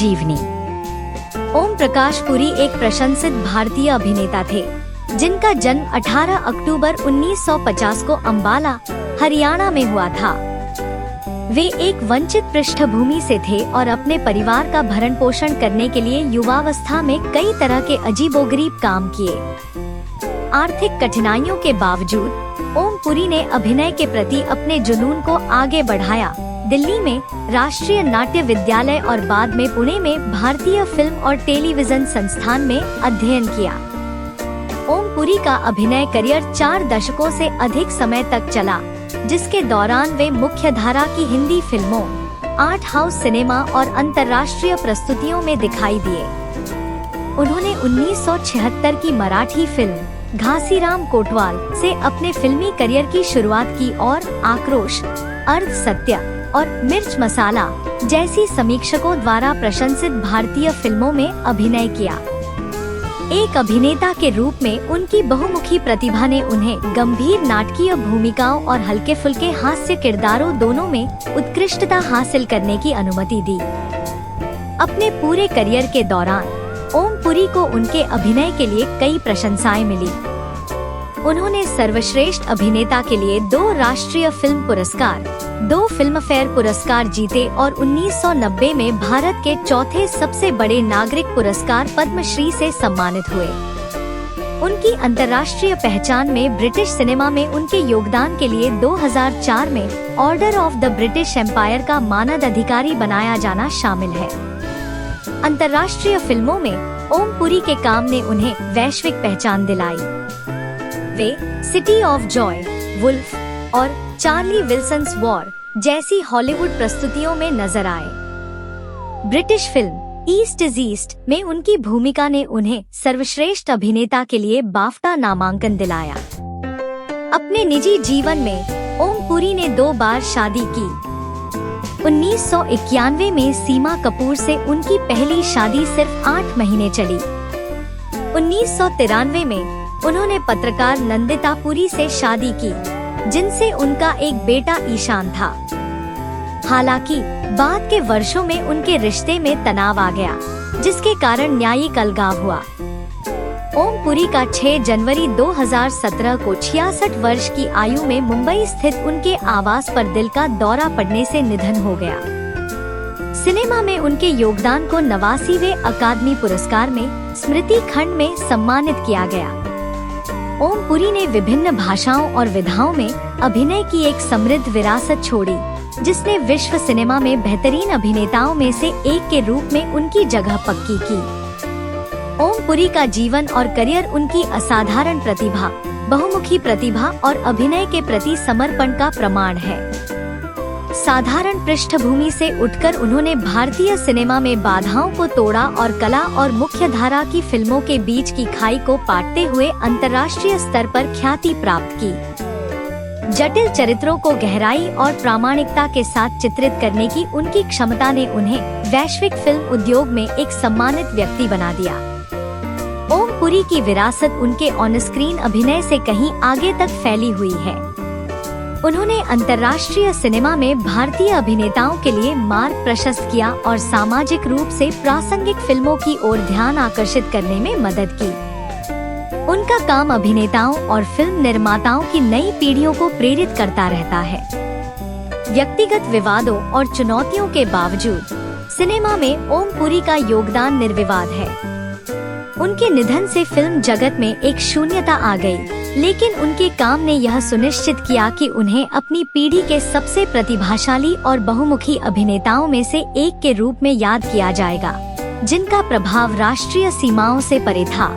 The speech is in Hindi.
जीवनी। ओम प्रकाश पुरी एक प्रशंसित भारतीय अभिनेता थे, जिनका जन्म 18 अक्टूबर 1950 को अंबाला, हरियाणा में हुआ था। वे एक वंचित पृष्ठभूमि से थे और अपने परिवार का भरण पोषण करने के लिए युवावस्था में कई तरह के अजीबोगरीब काम किए। आर्थिक कठिनाइयों के बावजूद ओम पुरी ने अभिनय के प्रति अपने जुनून को आगे बढ़ाया। दिल्ली में राष्ट्रीय नाट्य विद्यालय और बाद में पुणे में भारतीय फिल्म और टेलीविजन संस्थान में अध्ययन किया। ओम पुरी का अभिनय करियर 4 दशकों से अधिक समय तक चला, जिसके दौरान वे मुख्यधारा की हिंदी फिल्मों, आर्ट हाउस सिनेमा और अंतर्राष्ट्रीय प्रस्तुतियों में दिखाई दिए। उन्होंने 1976 की मराठी फिल्म घासीराम कोटवाल से अपने फिल्मी करियर की शुरुआत की और आक्रोश, अर्ध सत्य और मिर्च मसाला जैसी समीक्षकों द्वारा प्रशंसित भारतीय फिल्मों में अभिनय किया। एक अभिनेता के रूप में उनकी बहुमुखी प्रतिभा ने उन्हें गंभीर नाटकीय भूमिकाओं और हल्के फुल्के हास्य किरदारों दोनों में उत्कृष्टता हासिल करने की अनुमति दी। अपने पूरे करियर के दौरान ओम पुरी को उनके अभिनय के लिए कई प्रशंसाएं मिली। उन्होंने सर्वश्रेष्ठ अभिनेता के लिए 2 राष्ट्रीय फिल्म पुरस्कार, 2 फिल्मफेयर पुरस्कार जीते और 1990 में भारत के चौथे सबसे बड़े नागरिक पुरस्कार पद्मश्री से सम्मानित हुए। उनकी अंतर्राष्ट्रीय पहचान में ब्रिटिश सिनेमा में उनके योगदान के लिए 2004 में Order of the British Empire का मानद अधिकारी बनाया जाना शामिल है। अंतर्राष्ट्रीय फिल्मों में ओम पुरी के काम ने उन्हें वैश्विक पहचान दिलाई। वे सिटी ऑफ जॉय, वुल्फ और चार्ली विल्सन्स वॉर जैसी हॉलीवुड प्रस्तुतियों में नजर आए। British film east is east में उनकी भूमिका ने उन्हें सर्वश्रेष्ठ अभिनेता के लिए बाफ्टा नामांकन दिलाया। अपने निजी जीवन में ओम पुरी ने 2 बार शादी की। 1991 में सीमा कपूर से उनकी पहली शादी सिर्फ 8 महीने चली। 1993 में उन्होंने पत्रकार नंदिता पुरी से शादी की, जिनसे उनका एक बेटा ईशान था। हालांकि बाद के वर्षों में उनके रिश्ते में तनाव आ गया, जिसके कारण न्यायिक अलगाव हुआ। ओम पुरी का 6 जनवरी 2017 को 66 वर्ष की आयु में मुंबई स्थित उनके आवास पर दिल का दौरा पड़ने से निधन हो गया। सिनेमा में उनके योगदान को 89वें अकादमी पुरस्कार में स्मृति खंड में सम्मानित किया गया। ओम पुरी ने विभिन्न भाषाओं और विधाओं में अभिनय की एक समृद्ध विरासत छोड़ी, जिसने विश्व सिनेमा में बेहतरीन अभिनेताओं में से एक के रूप में उनकी जगह पक्की की। ओम पुरी का जीवन और करियर उनकी असाधारण प्रतिभा, बहुमुखी प्रतिभा और अभिनय के प्रति समर्पण का प्रमाण है। साधारण पृष्ठभूमि से उठकर उन्होंने भारतीय सिनेमा में बाधाओं को तोड़ा और कला और मुख्यधारा की फिल्मों के बीच की खाई को पाटते हुए अंतर्राष्ट्रीय स्तर पर ख्याति प्राप्त की। जटिल चरित्रों को गहराई और प्रामाणिकता के साथ चित्रित करने की उनकी क्षमता ने उन्हें वैश्विक फिल्म उद्योग में एक सम्मानित व्यक्ति बना दिया। ओम पुरी की विरासत उनके ऑन स्क्रीन अभिनय से कहीं आगे तक फैली हुई है। उन्होंने अंतर्राष्ट्रीय सिनेमा में भारतीय अभिनेताओं के लिए मार्ग प्रशस्त किया और सामाजिक रूप से प्रासंगिक फिल्मों की ओर ध्यान आकर्षित करने में मदद की। उनका काम अभिनेताओं और फिल्म निर्माताओं की नई पीढ़ियों को प्रेरित करता रहता है। व्यक्तिगत विवादों और चुनौतियों के बावजूद सिनेमा में ओम पुरी का योगदान निर्विवाद है। उनके निधन से फिल्म जगत में एक शून्यता आ गई, लेकिन उनके काम ने यह सुनिश्चित किया कि उन्हें अपनी पीढ़ी के सबसे प्रतिभाशाली और बहुमुखी अभिनेताओं में से एक के रूप में याद किया जाएगा, जिनका प्रभाव राष्ट्रीय सीमाओं से परे था।